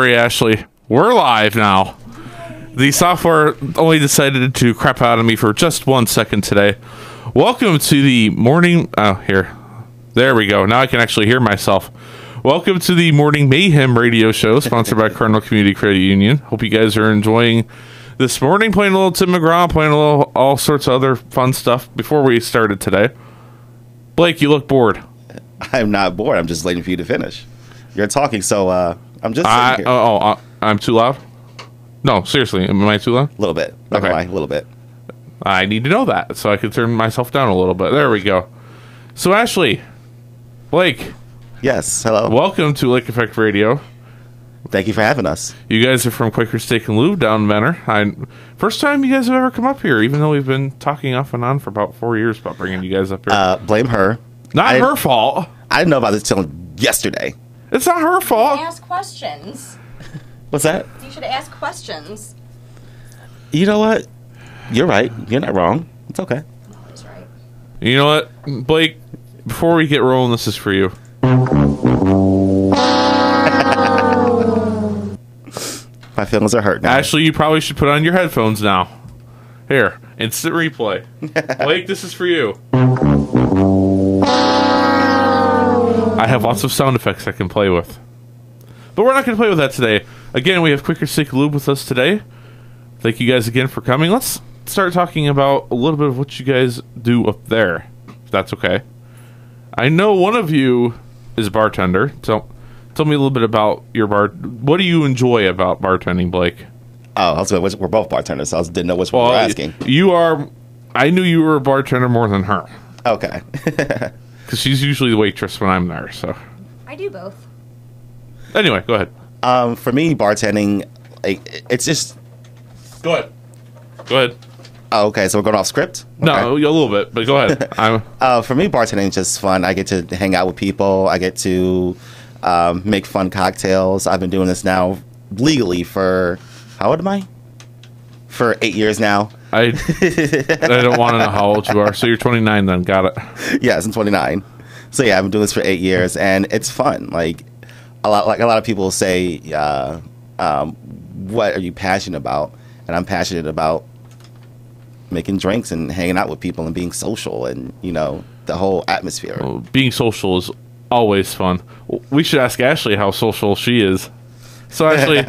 Sorry, Ashley. We're live now. The software only decided to crap out of me for just 1 second today. Welcome to the morning... Oh, here. There we go. Now I can actually hear myself. Welcome to the Morning Mayhem radio show, sponsored by Cardinal Community Credit Union. Hope you guys are enjoying this morning, playing a little Tim McGraw, playing a little all sorts of other fun stuff before we started today. Blake, you look bored. I'm not bored. I'm just waiting for you to finish. You're talking, so I'm just sitting here. I'm too loud? No, seriously. Am I too loud? A little bit. Not gonna lie, a little bit. I need to know that so I can turn myself down a little bit. There we go. So, Ashley, Blake. Yes, hello. Welcome to Lake Effect Radio. Thank you for having us. You guys are from Quaker Steak and Lube down in Venner. First time you guys have ever come up here, even though we've been talking off and on for about 4 years about bringing you guys up here. Blame her. Not her fault. I didn't know about this till yesterday. It's not her fault. Ask questions. What's that? You should ask questions. You know what? You're right. You're not wrong. It's okay. I'm always right. You know what, Blake? Before we get rolling, this is for you. My feelings are hurt now. Ashley, you probably should put on your headphones now. Here, instant replay. Blake, this is for you. I have lots of sound effects I can play with. But we're not going to play with that today. Again, we have Quaker Steak Lube with us today. Thank you guys again for coming. Let's start talking about a little bit of what you guys do up there, if that's okay. I know one of you is a bartender. So tell me a little bit about your bar. What do you enjoy about bartending, Blake? Oh, I was going, we're both bartenders, so I didn't know which one you were asking. You are... I knew you were a bartender more than her. Okay. Because she's usually the waitress when I'm there, so... I do both. Anyway, go ahead. For me, bartending, it's just... Go ahead. Go ahead. Oh, okay, so we're going off script? No, Okay. a little bit, but go ahead. For me, bartending is just fun. I get to hang out with people. I get to make fun cocktails. I've been doing this now legally for... How old am I? For 8 years now. I don't want to know how old you are. So you're 29 then. Got it. Yes, I'm 29. So yeah, I've been doing this for 8 years, and it's fun. Like a lot of people say, what are you passionate about? And I'm passionate about making drinks and hanging out with people and being social and, you know, the whole atmosphere. Well, being social is always fun. We should ask Ashley how social she is. So Ashley,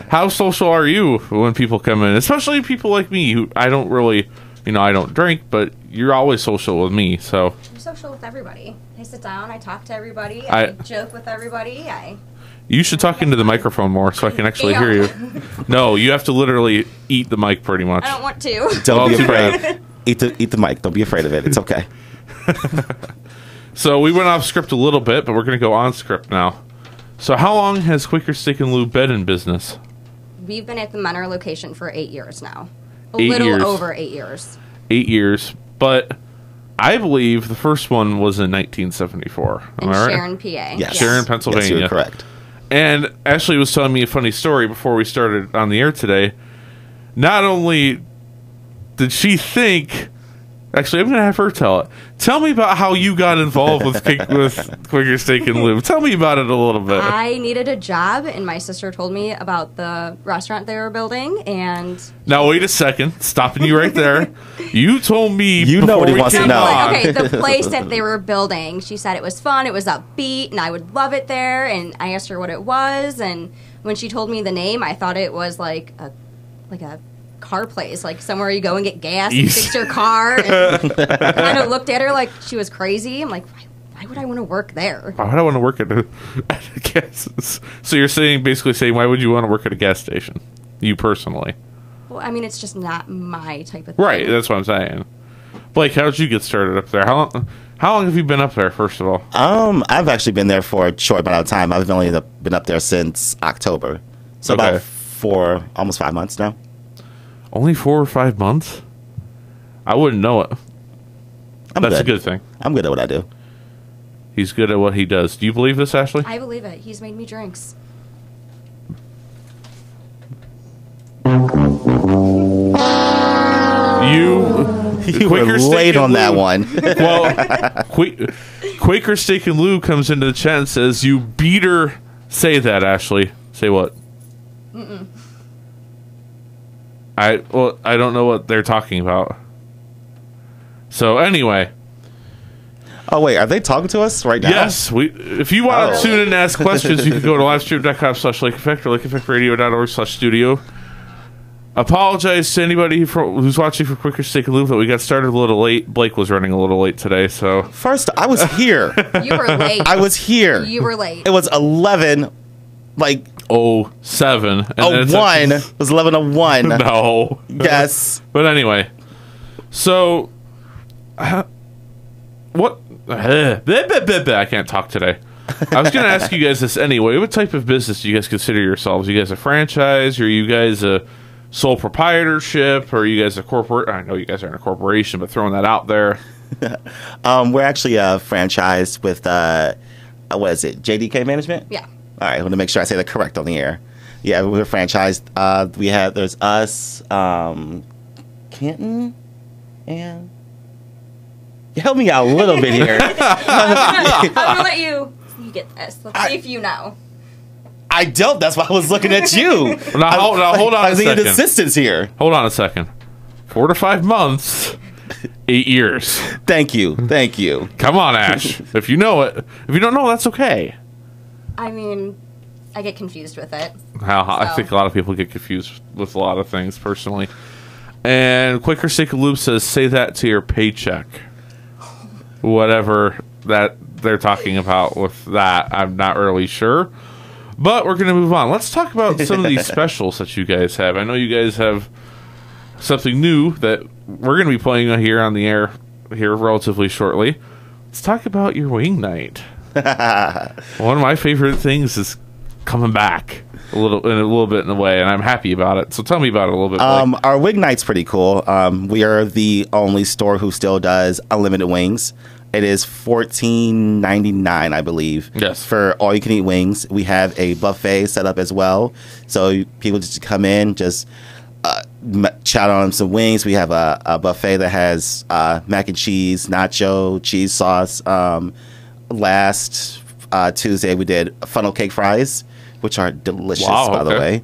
how social are you when people come in? Especially people like me who I don't really, I don't drink, but you're always social with me, so. I'm social with everybody. I sit down, I talk to everybody, I joke with everybody, You should talk into the microphone more so I can actually hear you. No, you have to literally eat the mic pretty much. I don't want to. Don't be afraid. Eat the mic. Don't be afraid of it. It's okay. So we went off script a little bit, but we're going to go on script now. So how long has Quaker Steak and Lube been in business? We've been at the Menor location for 8 years now. A 8 little years. over 8 years. 8 years, but I believe the first one was in 1974. In I right? Sharon, PA. Yes. Sharon, Pennsylvania. Yes, you're correct. And Ashley was telling me a funny story before we started on the air today. Not only did she think... Actually, I'm going to have her tell it. Tell me about how you got involved with Quaker Steak and Lube. Tell me about it a little bit. I needed a job, and my sister told me about the restaurant they were building, and... Now, wait a second. Stopping you right there. You told me... You know what he wants to know. Like, okay, the place that they were building, she said it was fun, it was upbeat, and I would love it there, and I asked her what it was, and when she told me the name, I thought it was like a car place, like somewhere you go and get gas and fix your car. And I kind of looked at her like she was crazy. I'm like, why would I want to work there? Why would I want to work at a gas? So you're basically saying, why would you want to work at a gas station? You personally? Well, I mean, it's just not my type of thing. Right, that's what I'm saying. Blake, how did you get started up there? How long have you been up there, first of all? I've actually been there for a short amount of time. I've only been up there since October. So Okay. about almost 5 months now. Only 4 or 5 months? I wouldn't know it. That's a good thing. I'm good at what I do. He's good at what he does. Do you believe this, Ashley? I believe it. He's made me drinks. You were late on that one. Well, Quaker Steak and Lube comes into the chat and says, "You beater." Say that, Ashley. Say what? I don't know what they're talking about. So anyway. Oh, wait. Are they talking to us right now? Yes. If you want to tune in and ask questions, you can go to livestream.com/LakeEffect or LakeEffectRadio.org/studio. Apologize to anybody who's watching for Quaker Steak and Lube that we got started a little late. Blake was running a little late today, so... First, I was here. You were late. I was here. You were late. It was 11, like... 07. And Oh, 1. It was 11:01. No. Yes. But anyway. So... what... I can't talk today. I was going to ask you guys this anyway. What type of business do you guys consider yourselves? Are you guys a franchise? Or are you guys a sole proprietorship? Or are you guys a corporate? I know you guys aren't a corporation, but throwing that out there. We're actually a franchise with, what is it, JDK Management? Yeah. All right, I want to make sure I say that correct on the air. Yeah, we're franchised. There's us, Canton, and... Help me out a little bit here. I'm gonna let you get this. Let's see if you know. I don't. That's why I was looking at you. Now, hold on a second. I need assistance here. Hold on a second. 4 to 5 months, 8 years. Thank you. Thank you. Come on, Ash. If you know it. If you don't know, that's okay. I mean, I get confused with it. I think a lot of people get confused with a lot of things, personally. And Quaker Steak and Lube says, say that to your paycheck. Whatever that they're talking about with that, I'm not really sure. But we're going to move on. Let's talk about some of these specials that you guys have. I know you guys have something new that we're going to be playing here on the air here relatively shortly. Let's talk about your wing night. One of my favorite things is coming back a little bit in a way, and I'm happy about it. So tell me about it a little bit. Our wing night's pretty cool. We are the only store who still does unlimited wings. It is $14.99, I believe. Yes. For all you can eat wings. We have a buffet set up as well, so people just come in, just chat on some wings. We have a buffet that has mac and cheese, nacho, cheese sauce. Last Tuesday we did funnel cake fries, which are delicious, by the way.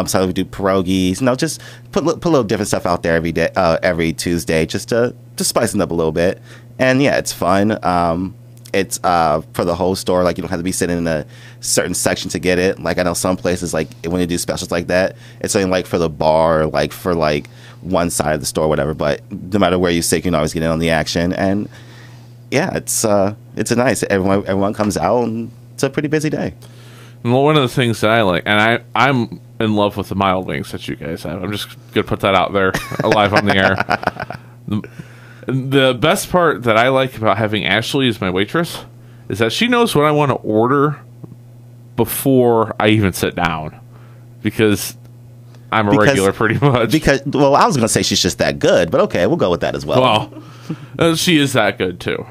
So we do pierogies. Just put a little different stuff out there every day, every Tuesday, just to spice it up a little bit. And yeah, it's fun. It's for the whole store. Like, you don't have to be sitting in a certain section to get it. Like, I know some places, like when they do specials like that, it's only like for the bar, like for like one side of the store, or whatever. But no matter where you sit, you can always get in on the action. And yeah, it's a nice. Everyone comes out, and it's a pretty busy day. Well, one of the things that I like, and I'm in love with the mild wings that you guys have. I'm just gonna put that out there live on the air. The best part that I like about having Ashley as my waitress is that she knows what I want to order before I even sit down, because I'm a regular pretty much. Well, I was going to say she's just that good, but okay, we'll go with that as well. Well, she is that good too.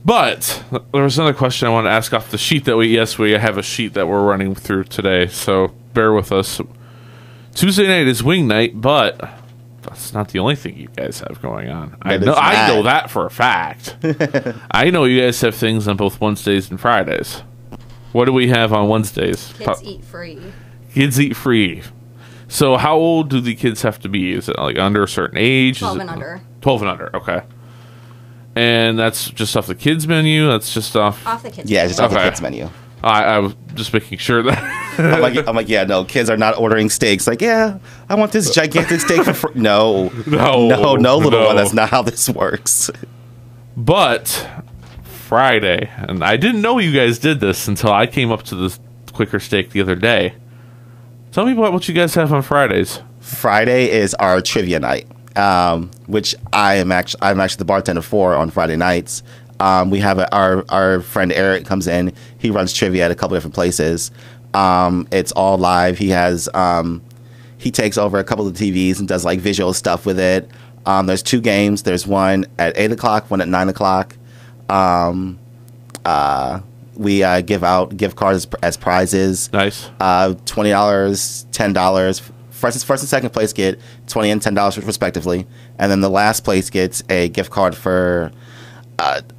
But there was another question I wanted to ask off the sheet that we have a sheet that we're running through today, so bear with us. Tuesday night is wing night, but that's not the only thing you guys have going on. I know that for a fact. I know you guys have things on both Wednesdays and Fridays. What do we have on Wednesdays? Kids eat free. Kids eat free. So how old do the kids have to be? Is it like under a certain age? 12 and under. 12 and under, okay. And that's just off the kids menu? That's just off the kids menu. Yeah, just off the Okay. kids menu. I was just making sure that... I'm like, yeah, no, kids are not ordering steaks. Like, yeah, I want this gigantic steak for free. No, little one. That's not how this works. But Friday, and I didn't know you guys did this until I came up to the Quaker Steak the other day. Tell me about what you guys have on Fridays. Friday is our trivia night, which I'm actually the bartender for on Friday nights. We have our friend Eric comes in. He runs trivia at a couple different places. It's all live. He takes over a couple of TVs and does like visual stuff with it. There's 2 games. There's one at 8 o'clock, one at 9 o'clock. We give out gift cards as prizes. Nice. $20, $10. First and second place get $20 and $10 respectively, and then the last place gets a gift card for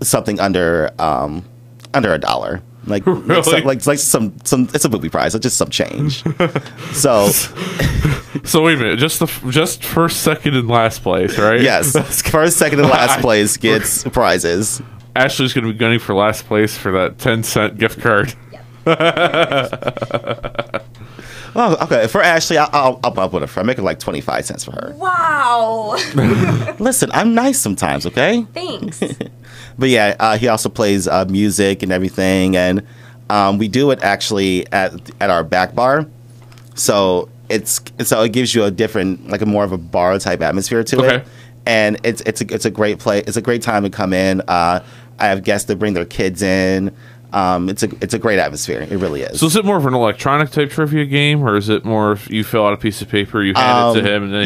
something under $1. Like, Really? like some. It's a booby prize. It's just some change. So, So wait a minute, just first, second, and last place, right? yes, first, second, and last place gets prizes. Ashley's going to be gunning for last place for that 10-cent gift card. Oh, okay. For Ashley, I'll up with her. I make it like 25 cents for her. Wow. Listen, I'm nice sometimes, okay? Thanks. But yeah, he also plays music and everything, and we do it actually at our back bar. So it gives you a different, like a more of a bar type atmosphere to Okay. it, and it's a great play. It's a great time to come in. I have guests that bring their kids in. It's a great atmosphere. It really is. So is it more of an electronic type trivia game, or is it more if you fill out a piece of paper, you hand it to him, and then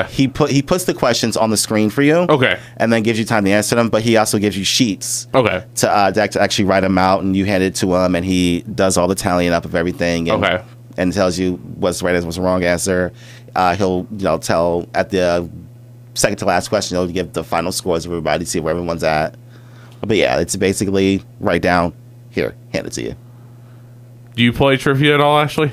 he puts the questions on the screen for you. Okay. And then gives you time to answer them, but he also gives you sheets. Okay. To actually write them out, and you hand it to him, and he does all the tallying up of everything. And, Okay. And tells you what's the right answer, what's the wrong answer. He'll tell at the second to last question. He'll give the final scores of everybody, see where everyone's at. But yeah, it's basically write down, here, hand it to you. Do you play trivia at all, Ashley?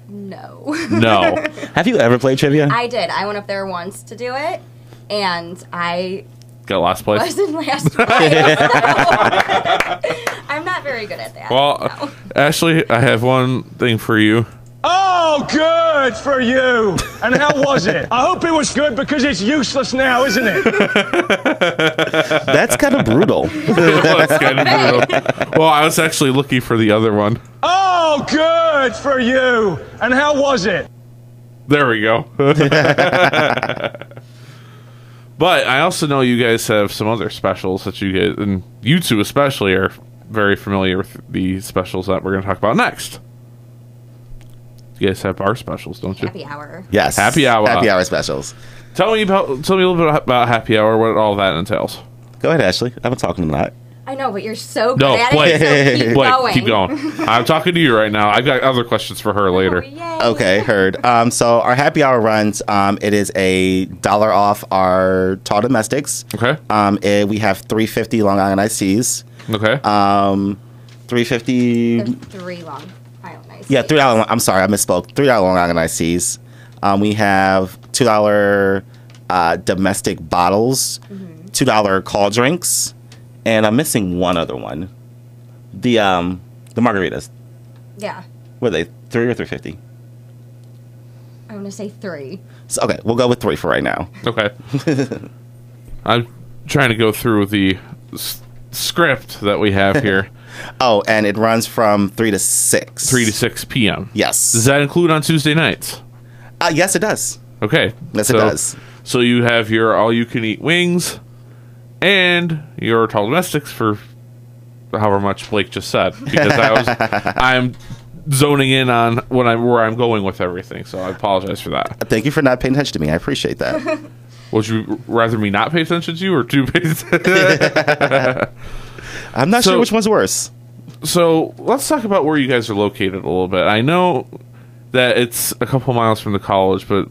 No. No. Have you ever played trivia? I did. I went up there once to do it, and I Got last place? was in last place. I'm not very good at that. Well, no. Ashley, I have one thing for you. Oh, good for you. And how was it? I hope it was good because it's useless now, isn't it? That's kind of brutal. That's kind of brutal. Well, I was actually looking for the other one. Oh, good for you. And how was it? There we go. But I also know you guys have some other specials that you get, and you two especially are very familiar with the specials that we're going to talk about next. You guys have bar specials, don't you? Happy hour. Yes. Happy hour. Happy hour specials. Tell me a little bit about happy hour, what all that entails. Go ahead, Ashley. I've been talking a lot. I know, but you're so good No, at Blake. it. So Blake, keep going. I'm talking to you right now. I've got other questions for her later. Oh, yay. Okay, heard. So our happy hour runs. It is $1 off our tall domestics. Okay. We have $3.50 Long Island iced teas. Okay. $3.50. There's 3 long Island iced Yeah, teas. $3. I'm sorry, I misspoke. $3 Long Island iced teas. We have $2 domestic bottles, $2 call drinks, and I'm missing one other one. The margaritas. Yeah. What are they? $3 or $3.50? I want to say 3. So, okay, we'll go with 3 for right now. Okay. I'm trying to go through the script that we have here. Oh, and it runs from 3 to 6. 3 to 6 p.m. Yes. Does that include on Tuesday nights? Yes, it does. Okay. Yes, it does. So you have your all-you-can-eat wings and your tall domestics for however much Blake just said, because I'm zoning in on where I'm going with everything. So I apologize for that. Thank you for not paying attention to me. I appreciate that. Would you rather me not pay attention to you or to pay attention? I'm not sure which one's worse. So let's talk about where you guys are located a little bit. I know that it's a couple miles from the college, but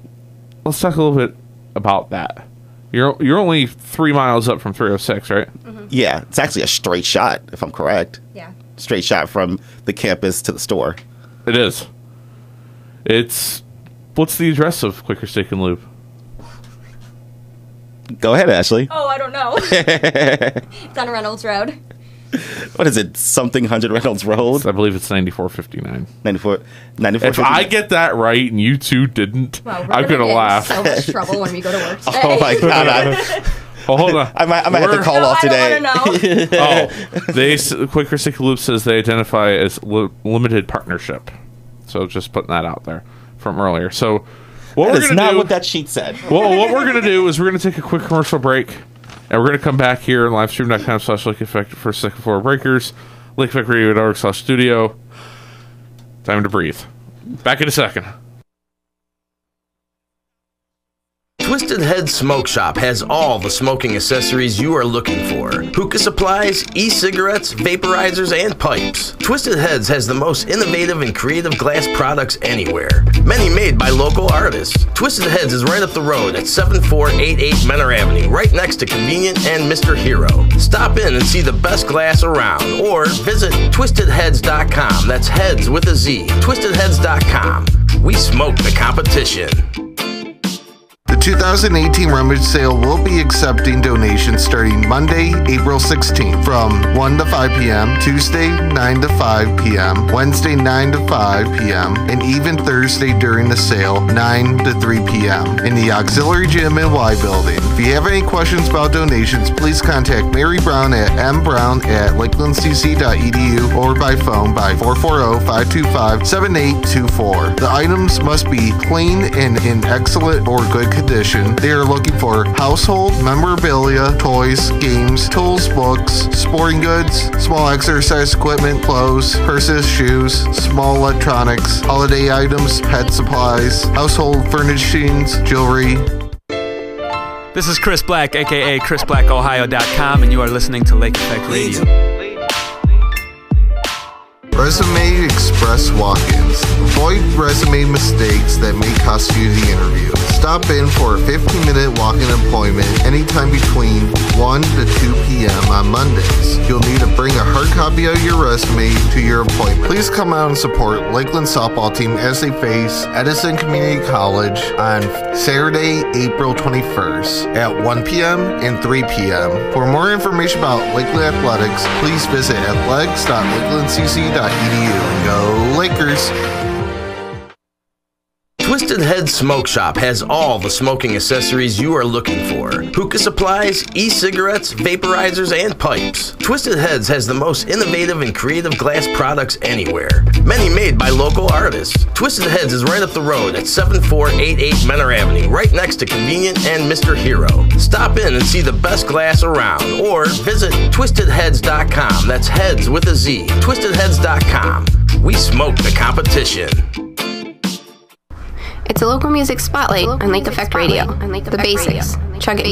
let's talk a little bit about that. You're only 3 miles up from 306, right? Yeah, it's actually a straight shot, if I'm correct. Yeah. Straight shot from the campus to the store. It is. What's the address of Quaker Steak and Lube? Go ahead, Ashley. Oh, I don't know. It's on Reynolds Road. What is it? Something 100 Reynolds Road? I believe it's 9459. 94. If I get that right and you two didn't, Well, we're I'm gonna get in laugh. so much trouble when we go to work today. Oh my god! Oh, hold on. I might have to call No, off today. I don't want to know. Quaker Steak and Lube says they identify as limited partnership. So just putting that out there from earlier. So what That we're is gonna not do? what that sheet said. Well, what we're gonna do is we're gonna take a quick commercial break, and we're gonna come back here on livestream.com/Lake for second floor breakers, lakeeffectradio.org/studio. Time to breathe. Back in a second. Twisted Head Smoke Shop has all the smoking accessories you are looking for. Hookah supplies, e-cigarettes, vaporizers, and pipes. Twisted Heads has the most innovative and creative glass products anywhere. Many made by local artists. Twisted Heads is right up the road at 7488 Menor Avenue, right next to Convenient and Mr. Hero. Stop in and see the best glass around, or visit twistedheads.com. That's heads with a Z. twistedheads.com. We smoke the competition. The 2018 Rummage Sale will be accepting donations starting Monday, April 16th from 1 to 5 p.m., Tuesday 9 to 5 p.m., Wednesday 9 to 5 p.m., and even Thursday during the sale 9 to 3 p.m. in the Auxiliary Gym and Y Building. If you have any questions about donations, please contact Mary Brown at mbrown@lakelandcc.edu or by phone by 440-525-7824. The items must be clean and in excellent or good condition. They are looking for household, memorabilia, toys, games, tools, books, sporting goods, small exercise equipment, clothes, purses, shoes, small electronics, holiday items, pet supplies, household furnishings, jewelry. This is Chris Black, aka ChrisBlackOhio.com, and you are listening to Lake Effect Radio. Resume Express Walk-ins. Avoid resume mistakes that may cost you the interview. Stop in for a 15-minute walk-in appointment anytime between 1 to 2 p.m. on Mondays. You'll need to bring a hard copy of your resume to your appointment. Please come out and support Lakeland softball team as they face Edison Community College on Saturday, April 21st at 1 p.m. and 3 p.m. For more information about Lakeland Athletics, please visit athletics.lakelandcc.edu. Go Lakers! Twisted Head Smoke Shop has all the smoking accessories you are looking for. Hookah supplies, e-cigarettes, vaporizers, and pipes. Twisted Heads has the most innovative and creative glass products anywhere. Many made by local artists. Twisted Heads is right up the road at 7488 Menor Avenue, right next to Convenient and Mr. Hero. Stop in and see the best glass around, or visit twistedheads.com. That's heads with a Z. twistedheads.com. We smoke the competition. It's a local music spotlight on Lake Effect Radio. The basics. Chug it.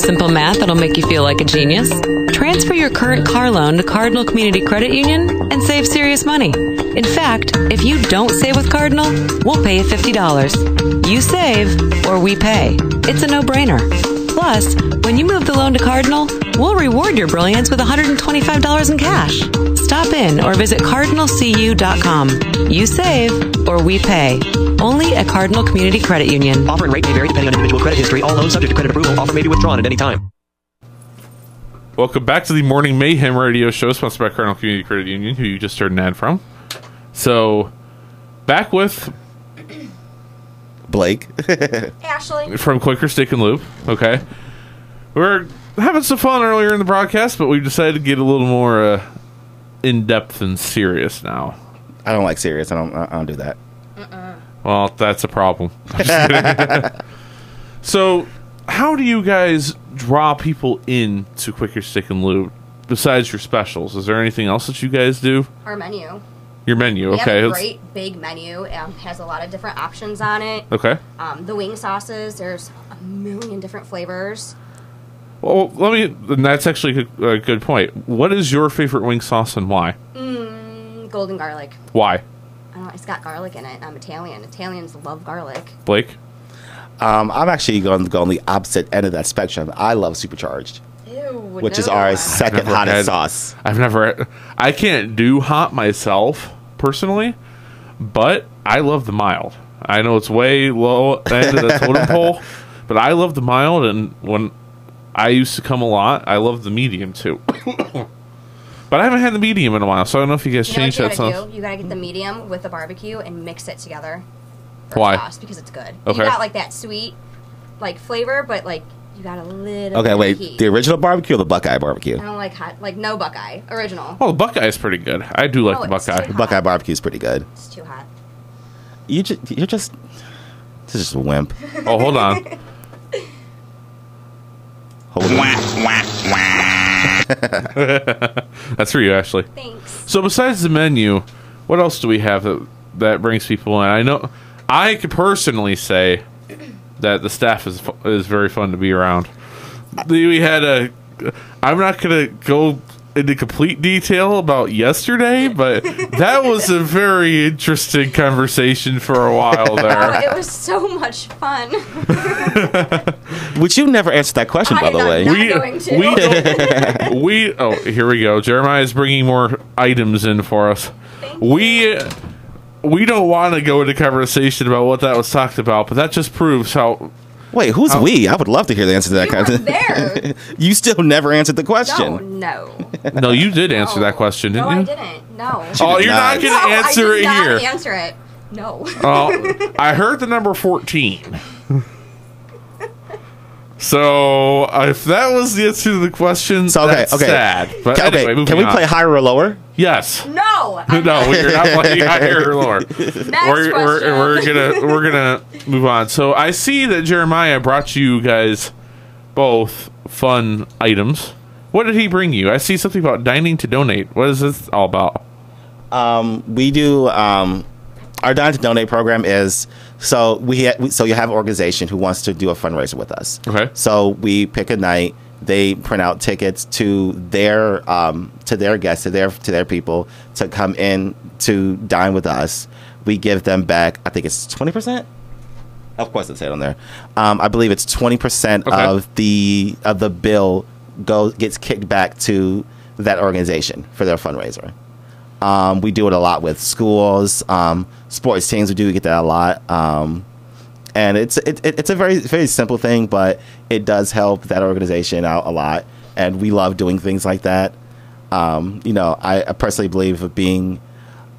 Simple math that'll make you feel like a genius? Transfer your current car loan to Cardinal Community Credit Union and save serious money. In fact, if you don't save with Cardinal, we'll pay you $50. You save, or we pay. It's a no-brainer. Plus, when you move the loan to Cardinal, we'll reward your brilliance with $125 in cash. Stop in or visit cardinalcu.com. You save, or we pay. Only at Cardinal Community Credit Union. Offer and rate may vary depending on individual credit history. All loans subject to credit approval. Offer may be withdrawn at any time. Welcome back to the Morning Mayhem radio show, sponsored by Cardinal Community Credit Union, who you just heard an ad from. So, back with Blake. Ashley. From Quaker Steak and Lube. Okay. We're having some fun earlier in the broadcast, but we've decided to get a little more in-depth and serious now. I don't like serious. I don't do that. Well, that's a problem. I'm just kidding. So, how do you guys draw people in to Quaker Steak and Lube besides your specials? Is there anything else that you guys do? Our menu. Your menu, We okay. have a great big menu. Has a lot of different options on it. Okay. The wing sauces, there's a million different flavors. Well, and that's actually a good point. What is your favorite wing sauce and why? Golden garlic. Why? I don't know, it's got garlic in it. I'm Italian. Italians love garlic. Blake? I'm actually going to go on the opposite end of that spectrum. I love Supercharged, which is our second hottest sauce. I can't do hot myself, personally, but I love the mild. I know it's way low end of the totem pole, but I love the mild, and when I used to come a lot, I love the medium, too. But I haven't had the medium in a while, so I don't know if you guys changed that stuff. You gotta get the medium with the barbecue and mix it together. Why? Sauce, because it's good. Okay. You got like that sweet, like flavor, but like you got a little. Okay, bit wait. of heat. The original barbecue or the Buckeye barbecue? I don't like hot, like no Buckeye original. Oh, the Buckeye is pretty good. I do like No, the it's Buckeye. too hot. Buckeye barbecue is pretty good. It's too hot. You're just a wimp. Oh, hold on. That's for you, Ashley. Thanks. So besides the menu, what else do we have that brings people in? I know I could personally say that the staff is very fun to be around. We had I'm not going to go into complete detail about yesterday, but that was a very interesting conversation for a while there. Oh, it was so much fun. Which you never answered that question, by the way. Oh, here we go. Jeremiah is bringing more items in for us. We don't want to go into conversation about what that was talked about, but that just proves how. Wait, who's we? I would love to hear the answer to that question. There. You still never answered the question. No. No, you did answer that question, didn't No, you? I didn't. No. Oh, you're not going to answer it I here. did not answer it. No. Oh, I heard the number 14. So, if that was the answer to the question, that's sad. But anyway, can we play higher or lower? Yes. No. No, we're not playing higher or lower. We're gonna move on. So I see that Jeremiah brought you guys both fun items. What did he bring you? I see something about dining to donate. What is this all about? We do our Dine to Donate program is so you have an organization who wants to do a fundraiser with us. Okay. So we pick a night. They print out tickets to their guests, to their people to come in to dine with us. We give them back. I think it's 20%. Of course, it's on there. I believe it's 20% of the bill gets kicked back to that organization for their fundraiser. We do it a lot with schools, sports teams. We get that a lot, and it's a very, very simple thing, but it does help that organization out a lot, and we love doing things like that. I personally believe of being,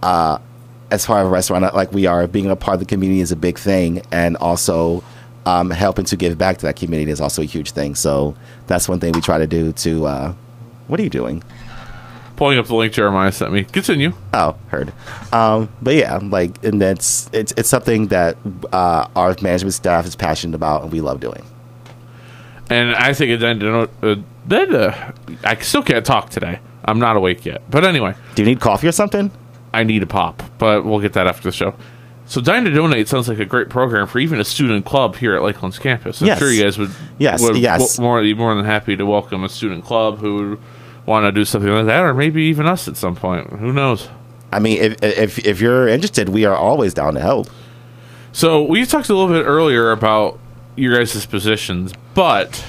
as far as a restaurant like we are, being a part of the community is a big thing, and also helping to give back to that community is also a huge thing. So that's one thing we try to do. What are you doing? Pulling up the link Jeremiah sent me. Continue. Oh, heard. But yeah, and it's something that our management staff is passionate about, and we love doing. And I think I still can't talk today. I'm not awake yet. But anyway. Do you need coffee or something? I need a pop, but we'll get that after the show. So Dine to Donate sounds like a great program for even a student club here at Lakeland's campus. I'm sure you guys would be more than happy to welcome a student club who would want to do something like that, or maybe even us at some point. Who knows? I mean, if you're interested, we are always down to help. So we talked a little bit earlier about your guys' positions, but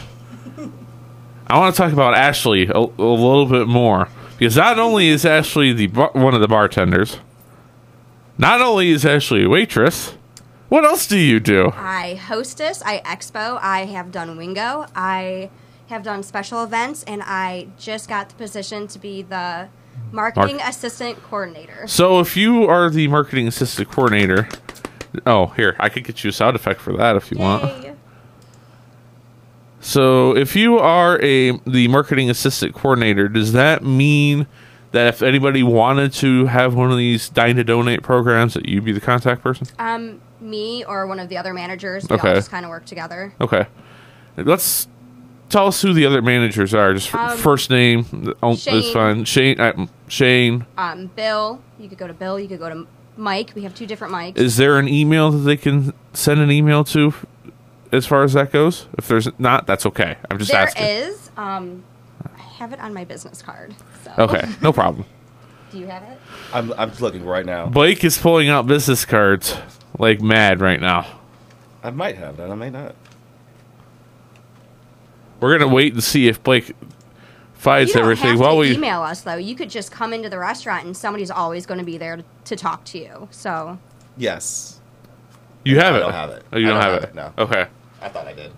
I want to talk about Ashley a little bit more, because not only is Ashley one of the bartenders, not only is Ashley a waitress, what else do you do? I hostess, I expo, I have done Wingo, I have done special events, and I just got the position to be the marketing assistant coordinator. So if you are the marketing assistant coordinator, here, I could get you a sound effect for that if you want. So if you are the marketing assistant coordinator, does that mean that if anybody wanted to have one of these Dine to Donate programs, that you'd be the contact person? Me or one of the other managers. We all just kind of work together. Okay. Let's tell us who the other managers are. Just first name. That's fine. Shane. Bill. You could go to Bill. You could go to Mike. We have 2 different Mikes. Is there an email that they can send an email to as far as that goes? If there's not, that's okay. I'm just asking. There is. I have it on my business card. So. Okay, no problem. Do you have it? I'm looking right now. Blake is pulling out business cards like mad right now. I might have that. I might not. We're gonna wait and see if Blake finds everything. You don't have to email us though. You could just come into the restaurant and somebody's always going to be there to talk to you. So. Yes. You have it. I don't have it. Oh, you don't have it. No. Okay. I thought I did.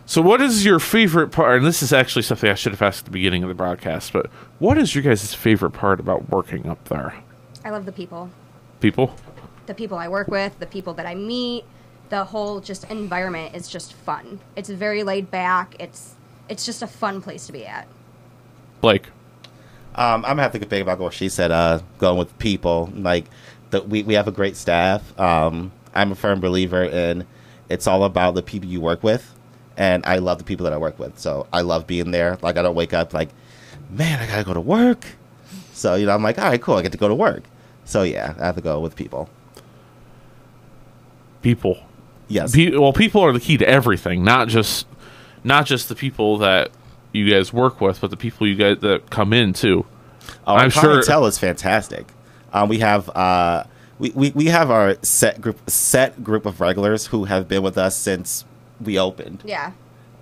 So what is your favorite part? And this is actually something I should have asked at the beginning of the broadcast, but what is your guys' favorite part about working up there? I love the people. People? The people I work with, the people that I meet, the whole just environment is just fun. It's very laid back. It's just a fun place to be at. Blake? I'm going to have to think about what she said, going with people. Like, we have a great staff. I'm a firm believer in it's all about the people you work with. And I love the people that I work with. So I love being there. Like, I don't wake up like, man, I got to go to work. So, I'm like, all right, cool. I get to go to work. So, yeah, I have to go with people. People. Yes. People are the key to everything. Not just the people that you guys work with, but the people you guys that come in, too. Oh, our clientele is fantastic. We have we have our set group of regulars who have been with us since we opened. Yeah.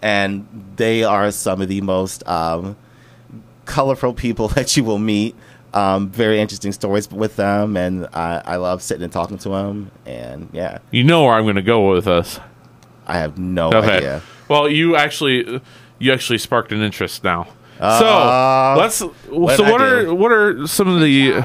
And they are some of the most colorful people that you will meet. Very interesting stories with them, and I love sitting and talking to them. And yeah, you know where I'm going to go with us. I have no idea. Well, you actually sparked an interest now. So what are some of the?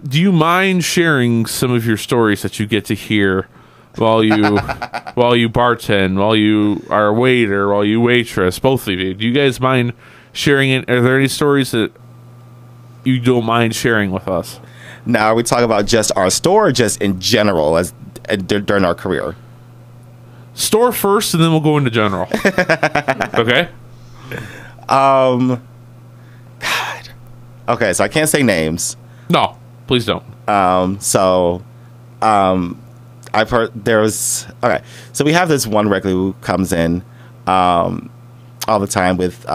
Do you mind sharing some of your stories that you get to hear while you bartend, while you are a waiter, while you waitress? Both of you. Do you guys mind sharing it? Are there any stories that you don't mind sharing with us? Now, are we talking about just our store, or just in general as during our career? Store first, and then we'll go into general. Okay. God. Okay, so I can't say names. No, please don't. I've heard there's... Okay, so we have this one regular who comes in all the time with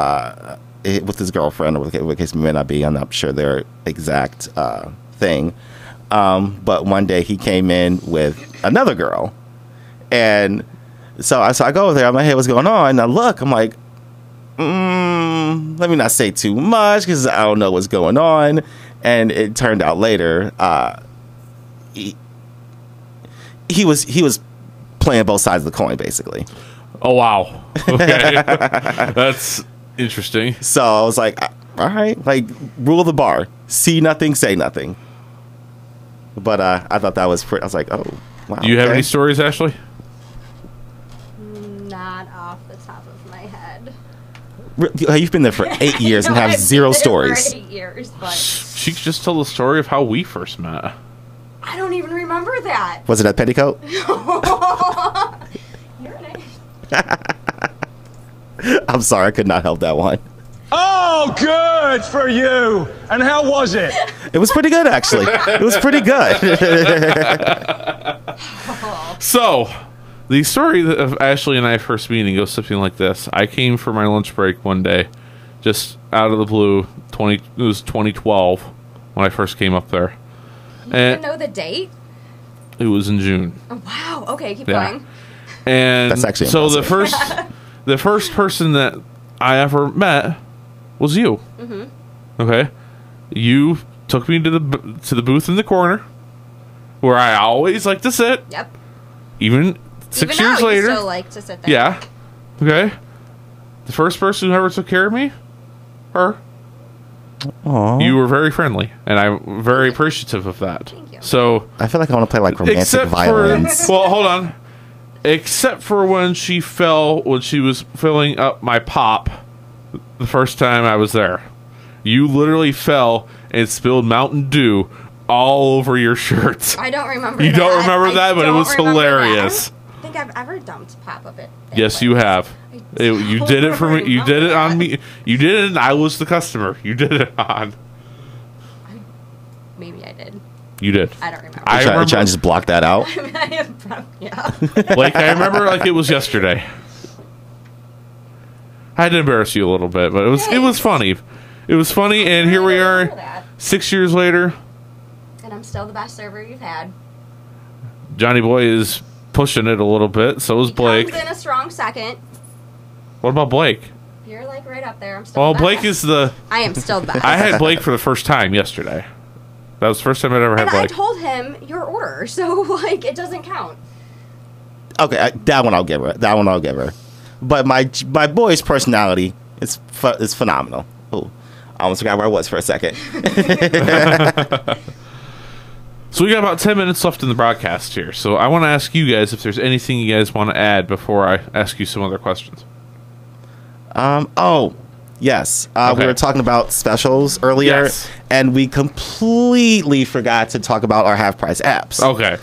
his girlfriend, or with the case may not be. I'm not sure their exact thing. But one day he came in with another girl. And so I go over there. I'm like, hey, what's going on? And I look. I'm like, let me not say too much because I don't know what's going on. And it turned out later he was playing both sides of the coin, basically. Oh, wow. Okay. That's interesting. So I was like, all right, like, rule of the bar. See nothing, say nothing. But I thought that was pretty. I was like, oh, wow. Do you have any stories, Ashley? Not off the top of my head. You've been there for 8 years and have zero stories. For 8 years, but she could just tell the story of how we first met. I don't even remember that. Was it at Petticoat? You're an I'm sorry, I could not help that one. Oh, good for you. And how was it? It was pretty good, actually. It was pretty good. cool. So, the story of Ashley and I first meeting goes something like this. I came for my lunch break one day, just out of the blue. It was 2012 when I first came up there. You didn't know the date? It was in June. Oh, wow. Okay, keep going. And that's actually so impressive. the first person that I ever met was you. Mm-hmm. Okay, you took me to the booth in the corner where I always like to sit. Yep. Even 6 years now, later. You still like to sit there. Yeah. Okay. The first person who ever took care of me, her. Aww. You were very friendly, and I'm very appreciative of that. Thank you. So I feel like I want to play like romantic violins. Well, hold on. Except for when she was filling up my pop the first time I was there. You literally fell and spilled Mountain Dew all over your shirts. I don't remember You that. don't remember that, but it was hilarious. I don't think I've ever dumped pop of it. Yes, you have. You did it for me. You did it on me. You did it, and I was the customer. You did it on. Maybe I did. You did. I don't remember. I remember. Trying to just block that out. Yeah. Like, I remember like it was yesterday. I had to embarrass you a little bit, but it was funny. It was funny, and here we are 6 years later. And I'm still the best server you've had. Johnny Boy is pushing it a little bit. So is Blake. Comes in a strong second. What about Blake? You're like right up there. I'm still. Well, the Blake best. is the. I am still the best. I had Blake for the first time yesterday. That was the first time I'd ever had and Blake. I told him your order, so like it doesn't count. Okay, that one I'll give her. But my boy's personality is phenomenal. Oh, I almost forgot where I was for a second. So we got about 10 minutes left in the broadcast here. So I want to ask you guys if there's anything you guys want to add before I ask you some other questions. Oh, yes. Okay. We were talking about specials earlier, Yes. and we completely forgot to talk about our half-price apps. Okay.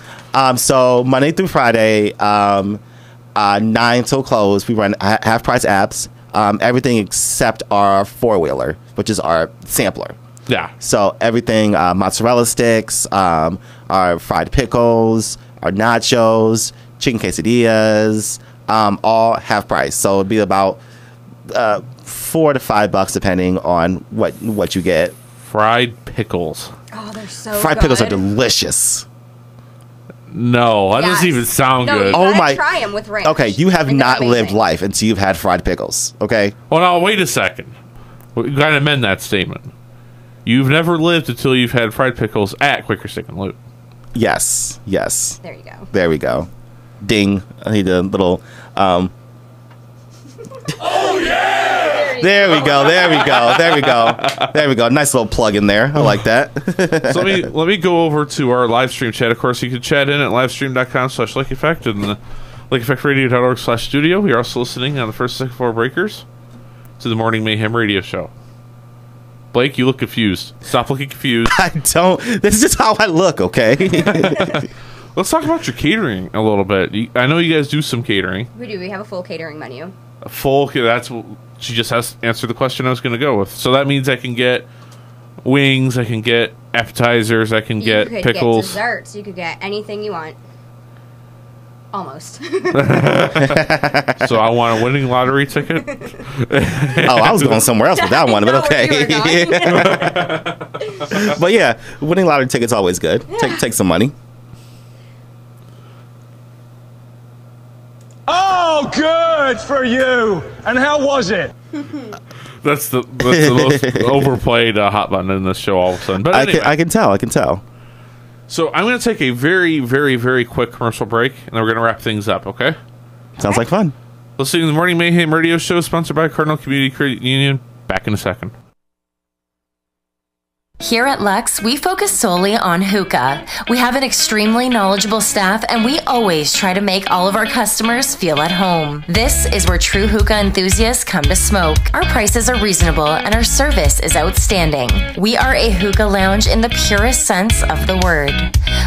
So Monday through Friday, 9 till close, we run half-price apps. Everything except our four-wheeler, which is our sampler. Yeah. So everything, mozzarella sticks, our fried pickles, our nachos, chicken quesadillas, all half price. So it'd be about $4 to $5 depending on what you get. Fried pickles. Oh, they're so Fried good. pickles are delicious. No, that doesn't Yes. even sound No, good. you gotta try them with ranch. Okay, you have Like, they're not lived amazing. life until you've had fried pickles. Okay. Well, now, wait a second. We got to amend that statement. You've never lived until you've had fried pickles at Quaker Steak and Lube. Yes. There you go. There we go. Ding. I need a little. Oh yeah! There we go. Nice little plug in there. I like that. So let me go over to our live stream chat. Of course, you can chat in at livestream.com/LakeEffect and the LakeEffectRadio.org/studio. We are also listening on the first and second floor breakers to the Morning Mayhem radio show. Blake, you look confused. Stop looking confused. I don't. This is just how I look, okay? Let's talk about your catering a little bit. I know you guys do some catering. We do. We have a full catering menu. A full. She just has answered the question I was going to go with. So that means I can get wings, I can get appetizers, I can get You could pickles. get desserts. You could get anything you want. Almost. So I want a winning lottery ticket. I was going somewhere else with that one, but okay. But yeah, winning lottery ticket's always good. Yeah. Take some money. Oh, good for you. And how was it? That's the most overplayed hot button in this show all of a sudden. But anyway. I can tell. So I'm going to take a very, very, very quick commercial break, and then we're going to wrap things up, okay? Sounds like fun. Listening to the Morning Mayhem radio show sponsored by Cardinal Community Credit Union. Back in a second. Here at Lux, we focus solely on hookah. We have an extremely knowledgeable staff, and we always try to make all of our customers feel at home. This is where true hookah enthusiasts come to smoke. Our prices are reasonable, and our service is outstanding. We are a hookah lounge in the purest sense of the word.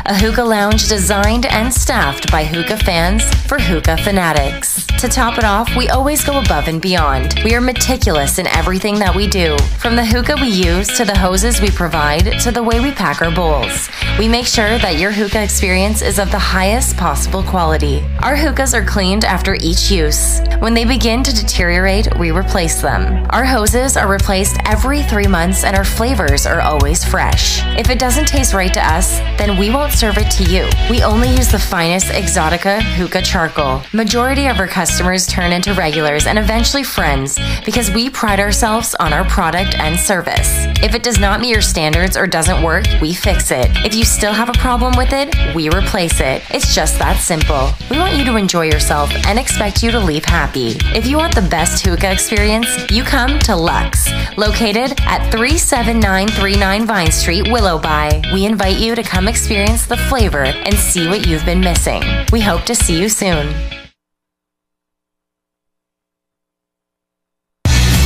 A hookah lounge designed and staffed by hookah fans for hookah fanatics. To top it off, we always go above and beyond. We are meticulous in everything that we do. From the hookah we use to the hoses we provide provide to the way we pack our bowls. We make sure that your hookah experience is of the highest possible quality. Our hookahs are cleaned after each use. When they begin to deteriorate, we replace them. Our hoses are replaced every 3 months and our flavors are always fresh. If it doesn't taste right to us, then we won't serve it to you. We only use the finest Exotica hookah charcoal. Majority of our customers turn into regulars and eventually friends because we pride ourselves on our product and service. If it does not meet your standards or doesn't work, we fix it. If you still have a problem with it, we replace it. It's just that simple. We want you to enjoy yourself and expect you to leave happy. If you want the best hookah experience, you come to Lux, located at 37939 Vine Street, Willowby. We invite you to come experience the flavor and see what you've been missing. We hope to see you soon.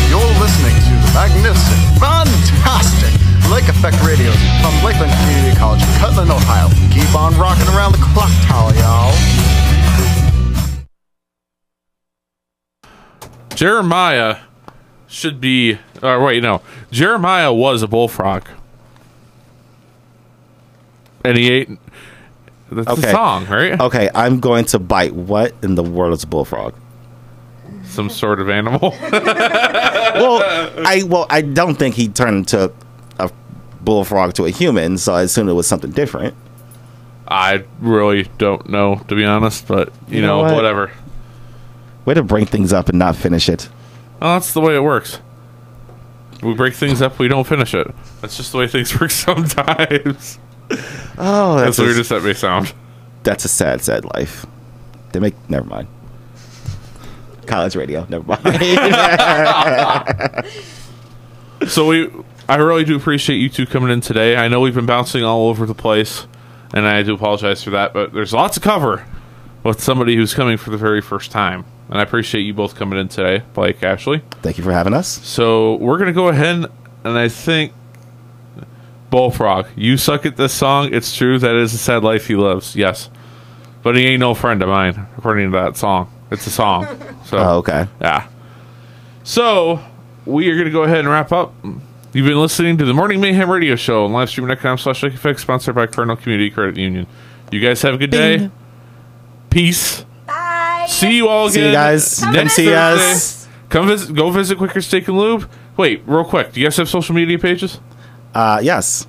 You're listening to the magnificent, fantastic Lake Effect Radio from Lakeland Community College in Cutland, Ohio. Keep on rocking around the clock tower, y'all. Jeremiah should be... Jeremiah was a bullfrog. And he ate... That's the song, right? Okay, I'm going to bite. What in the world is a bullfrog? Some sort of animal. I don't think he turned into a bullfrog to a human, so I assumed it was something different. I really don't know, to be honest, but, you know whatever. Way to bring things up and not finish it. Well, that's the way it works. We break things up, we don't finish it. That's just the way things work sometimes. Oh, that's weird as that may sound. That's a sad, sad life. Never mind. College radio, never mind. So I really do appreciate you two coming in today. I know we've been bouncing all over the place, and I do apologize for that, but there's lots to cover with somebody who's coming for the very first time. And I appreciate you both coming in today, Blake, Ashley. Thank you for having us. So we're going to go ahead, and I think, Bullfrog, you suck at this song. It's true. That is a sad life he lives. Yes. But he ain't no friend of mine, according to that song. It's a song. So, okay. Yeah. So, we are going to go ahead and wrap up. You've been listening to the Morning Mayhem Radio Show on livestream.com/LakeEffect, sponsored by Cardinal Community Credit Union. You guys have a good day. Peace. Bye. See you all again. See you guys. Next see Thursday. us. Go visit Quaker Steak and Lube. Wait, real quick. Do you guys have social media pages? Yes.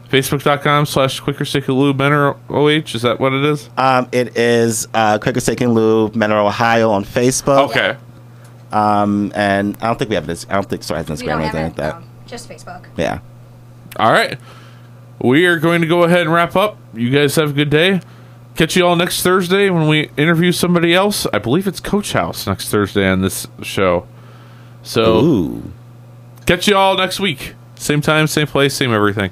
Facebook.com/Quaker Steak and Lube Menor OH. Is that what it is? It is Quaker Steak and Lube Menor, Ohio on Facebook. Okay. And I don't think we have this. I don't think Store has Instagram or anything like that. Just Facebook. Yeah. All right. We are going to go ahead and wrap up. You guys have a good day. Catch you all next Thursday when we interview somebody else. I believe it's Coach House next Thursday on this show. So, catch you all next week. Same time, same place, same everything.